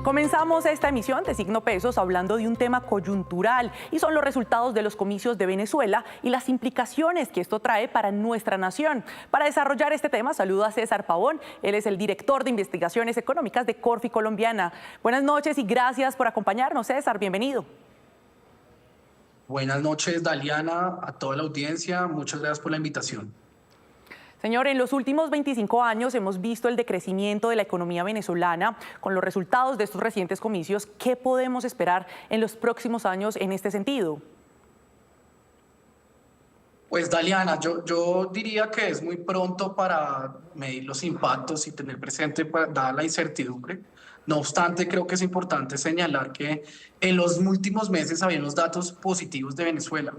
Comenzamos esta emisión de Signo Pesos hablando de un tema coyuntural y son los resultados de los comicios de Venezuela y las implicaciones que esto trae para nuestra nación. Para desarrollar este tema, saludo a César Pavón. Él es el director de investigaciones económicas de Corfi Colombiana. Buenas noches y gracias por acompañarnos, César. Bienvenido. Buenas noches, Daliana, a toda la audiencia. Muchas gracias por la invitación. Señor, en los últimos 25 años hemos visto el decrecimiento de la economía venezolana. Con los resultados de estos recientes comicios, ¿qué podemos esperar en los próximos años en este sentido? Pues, Daliana, yo diría que es muy pronto para medir los impactos y tener presente, dada la incertidumbre. No obstante, creo que es importante señalar que en los últimos meses había unos datos positivos de Venezuela.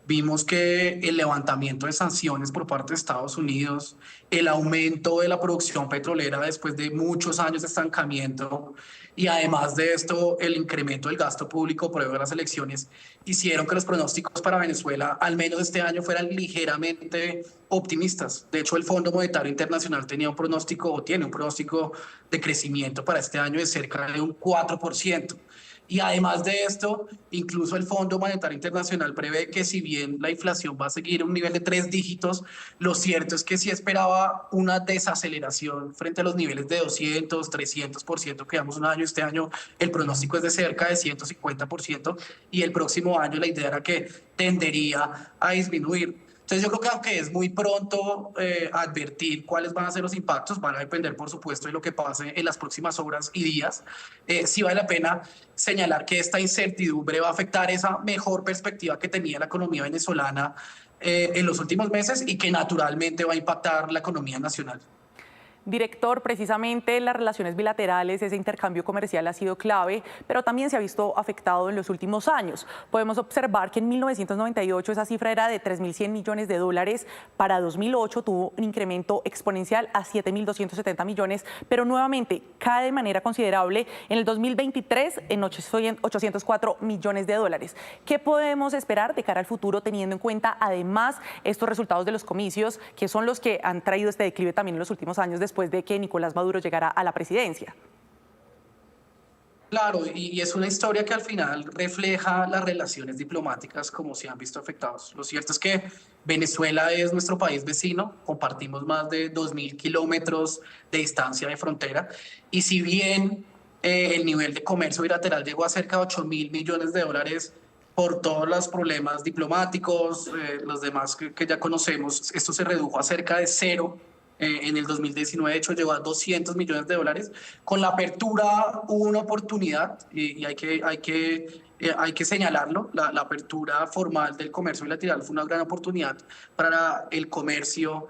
Vimos que el levantamiento de sanciones por parte de Estados Unidos, el aumento de la producción petrolera después de muchos años de estancamiento y además de esto el incremento del gasto público previo a las elecciones hicieron que los pronósticos para Venezuela al menos este año fueran ligeramente optimistas. De hecho, el Fondo Monetario Internacional tenía un pronóstico o tiene un pronóstico de crecimiento para este año de cerca de un 4%. Y además de esto, incluso el Fondo Monetario Internacional prevé que si bien la inflación va a seguir a un nivel de 3 dígitos, lo cierto es que sí esperaba una desaceleración frente a los niveles de 200, 300% que llevamos un año. Este año el pronóstico es de cerca de 150% y el próximo año la idea era que tendería a disminuir. Entonces yo creo que aunque es muy pronto advertir cuáles van a ser los impactos, van a depender por supuesto de lo que pase en las próximas horas y días, sí vale la pena señalar que esta incertidumbre va a afectar esa mejor perspectiva que tenía la economía venezolana en los últimos meses y que naturalmente va a impactar la economía nacional. Director, precisamente las relaciones bilaterales, ese intercambio comercial ha sido clave, pero también se ha visto afectado en los últimos años. Podemos observar que en 1998 esa cifra era de 3.100 millones de dólares, para 2008 tuvo un incremento exponencial a 7.270 millones, pero nuevamente cae de manera considerable en el 2023 en 804 millones de dólares. ¿Qué podemos esperar de cara al futuro teniendo en cuenta además estos resultados de los comicios, que son los que han traído este declive también en los últimos años después de que Nicolás Maduro llegara a la presidencia? Claro, y es una historia que al final refleja las relaciones diplomáticas como se han visto afectados. Lo cierto es que Venezuela es nuestro país vecino, compartimos más de 2.000 kilómetros de distancia de frontera, y si bien el nivel de comercio bilateral llegó a cerca de 8.000 millones de dólares por todos los problemas diplomáticos, los demás que ya conocemos, esto se redujo a cerca de cero. En el 2019, de hecho, llegó a 200 millones de dólares. Con la apertura hubo una oportunidad y hay que señalarlo. La apertura formal del comercio bilateral fue una gran oportunidad para el comercio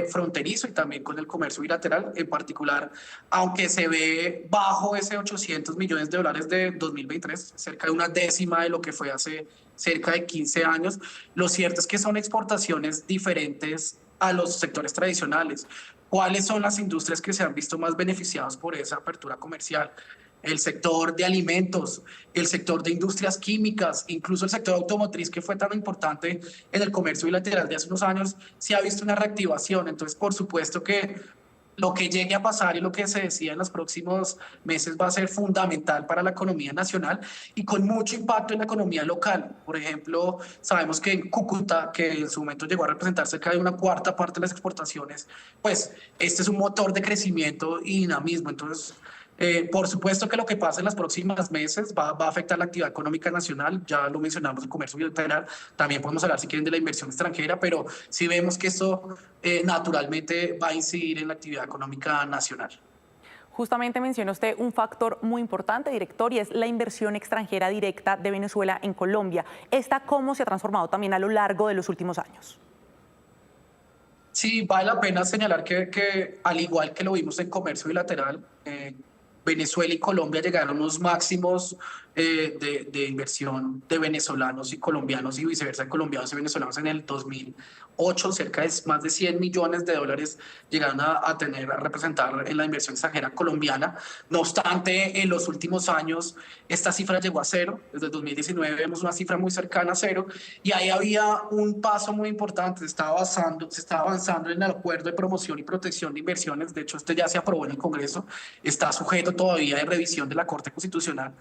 fronterizo y también con el comercio bilateral en particular, aunque se ve bajo ese 800 millones de dólares de 2023, cerca de una décima de lo que fue hace cerca de 15 años. Lo cierto es que son exportaciones diferentes a los sectores tradicionales. ¿Cuáles son las industrias que se han visto más beneficiadas por esa apertura comercial? El sector de alimentos, el sector de industrias químicas, incluso el sector automotriz, que fue tan importante en el comercio bilateral de hace unos años, se ha visto una reactivación. Entonces, por supuesto que lo que llegue a pasar y lo que se decida en los próximos meses va a ser fundamental para la economía nacional y con mucho impacto en la economía local. Por ejemplo, sabemos que en Cúcuta, que en su momento llegó a representar cerca de una cuarta parte de las exportaciones, pues este es un motor de crecimiento y dinamismo. Entonces, por supuesto que lo que pasa en los próximos meses va a afectar la actividad económica nacional. Ya lo mencionamos, el comercio bilateral. También podemos hablar, si quieren, de la inversión extranjera, pero sí vemos que esto naturalmente va a incidir en la actividad económica nacional. Justamente menciona usted un factor muy importante, director, y es la inversión extranjera directa de Venezuela en Colombia. ¿Esta cómo se ha transformado también a lo largo de los últimos años? Sí, vale la pena señalar que al igual que lo vimos en comercio bilateral, Venezuela y Colombia llegaron a unos máximos de inversión de venezolanos y colombianos y viceversa, de colombianos y venezolanos en el 2008, cerca de más de 100 millones de dólares llegaron a representar en la inversión extranjera colombiana. No obstante, en los últimos años esta cifra llegó a cero. Desde el 2019 vemos una cifra muy cercana a cero y ahí había un paso muy importante. Se estaba avanzando en el acuerdo de promoción y protección de inversiones. De hecho, este ya se aprobó en el Congreso, está sujeto proyecto todavía de revisión de la Corte Constitucional.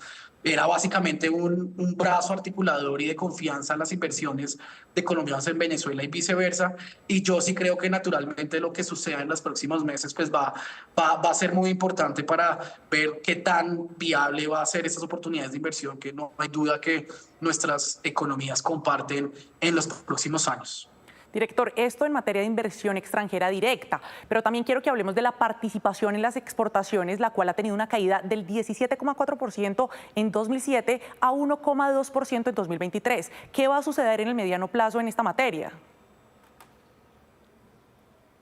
Era básicamente un brazo articulador y de confianza a las inversiones de colombianos en Venezuela y viceversa. Y yo sí creo que naturalmente lo que suceda en los próximos meses pues va a ser muy importante para ver qué tan viable va a ser esas oportunidades de inversión que no hay duda que nuestras economías comparten en los próximos años. Director, esto en materia de inversión extranjera directa, pero también quiero que hablemos de la participación en las exportaciones, la cual ha tenido una caída del 17,4% en 2007 a 1,2% en 2023. ¿Qué va a suceder en el mediano plazo en esta materia?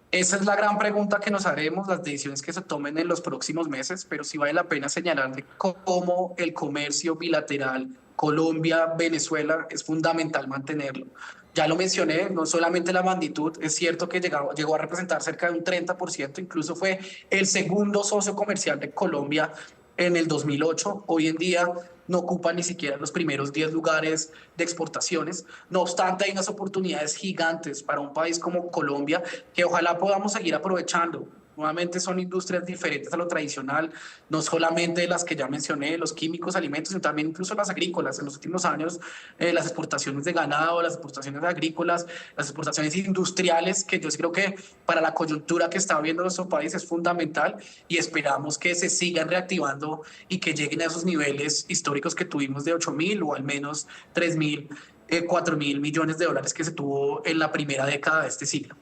Esa es la gran pregunta que nos haremos, las decisiones que se tomen en los próximos meses, pero sí vale la pena señalar de cómo el comercio bilateral Colombia-Venezuela es fundamental mantenerlo. Ya lo mencioné, no solamente la magnitud, es cierto que llegó a representar cerca de un 30%, incluso fue el segundo socio comercial de Colombia en el 2008. Hoy en día no ocupa ni siquiera los primeros 10 lugares de exportaciones. No obstante, hay unas oportunidades gigantes para un país como Colombia que ojalá podamos seguir aprovechando. Nuevamente son industrias diferentes a lo tradicional, no solamente las que ya mencioné, los químicos, alimentos, sino también incluso las agrícolas. En los últimos años, las exportaciones de ganado, las exportaciones agrícolas, las exportaciones industriales, que yo creo que para la coyuntura que está viendo nuestro país es fundamental y esperamos que se sigan reactivando y que lleguen a esos niveles históricos que tuvimos de 8.000 o al menos 3.000, 4.000 millones de dólares que se tuvo en la primera década de este siglo.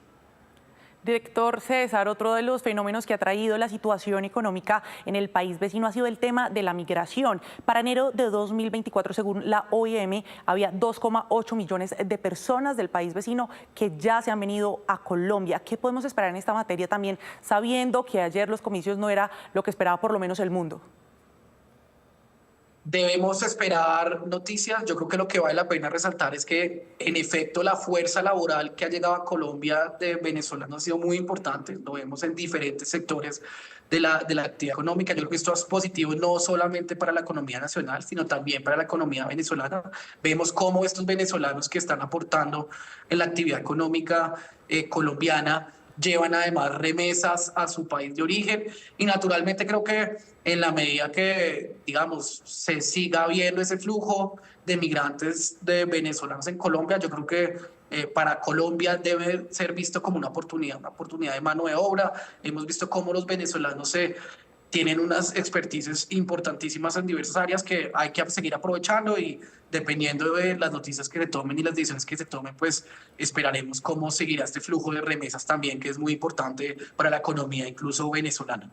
Director César, otro de los fenómenos que ha traído la situación económica en el país vecino ha sido el tema de la migración. Para enero de 2024, según la OIM, había 2,8 millones de personas del país vecino que ya se han venido a Colombia. ¿Qué podemos esperar en esta materia también, sabiendo que ayer los comicios no era lo que esperaba por lo menos el mundo? Debemos esperar noticias. Yo creo que lo que vale la pena resaltar es que, en efecto, la fuerza laboral que ha llegado a Colombia de venezolanos ha sido muy importante. Lo vemos en diferentes sectores de la actividad económica. Yo creo que esto es positivo no solamente para la economía nacional, sino también para la economía venezolana. Vemos cómo estos venezolanos que están aportando en la actividad económica colombiana llevan además remesas a su país de origen y naturalmente creo que en la medida que, digamos, se siga viendo ese flujo de migrantes de venezolanos en Colombia, yo creo que para Colombia debe ser visto como una oportunidad de mano de obra. Hemos visto cómo los venezolanos tienen unas expertices importantísimas en diversas áreas que hay que seguir aprovechando y dependiendo de las noticias que se tomen y las decisiones que se tomen, pues esperaremos cómo seguirá este flujo de remesas también, que es muy importante para la economía, incluso venezolana.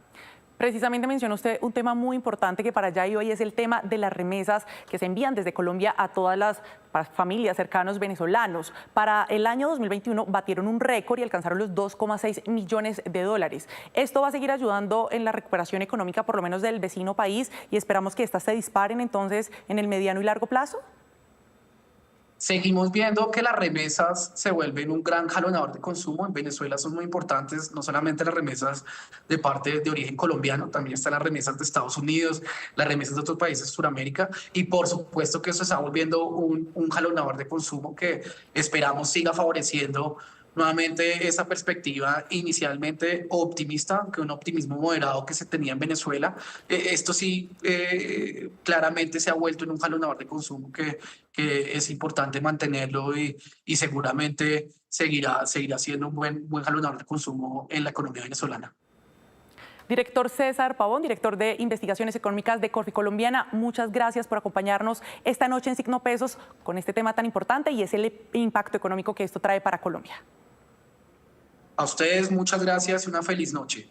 Precisamente mencionó usted un tema muy importante que para allá iba y es el tema de las remesas que se envían desde Colombia a todas las familias cercanos venezolanos. Para el año 2021 batieron un récord y alcanzaron los 2,6 millones de dólares. Esto va a seguir ayudando en la recuperación económica, por lo menos del vecino país, y esperamos que estas se disparen entonces en el mediano y largo plazo. Seguimos viendo que las remesas se vuelven un gran jalonador de consumo. En Venezuela son muy importantes, no solamente las remesas de parte de origen colombiano, también están las remesas de Estados Unidos, las remesas de otros países de Sudamérica, y por supuesto que eso se está volviendo un jalonador de consumo que esperamos siga favoreciendo nuevamente esa perspectiva inicialmente optimista, que un optimismo moderado que se tenía en Venezuela. Esto sí claramente se ha vuelto en un jalonador de consumo que es importante mantenerlo y seguramente seguirá siendo un buen jalonador de consumo en la economía venezolana. Director César Pavón, director de Investigaciones Económicas de Corfi Colombiana, muchas gracias por acompañarnos esta noche en Signo Pesos con este tema tan importante y es el impacto económico que esto trae para Colombia. A ustedes muchas gracias y una feliz noche.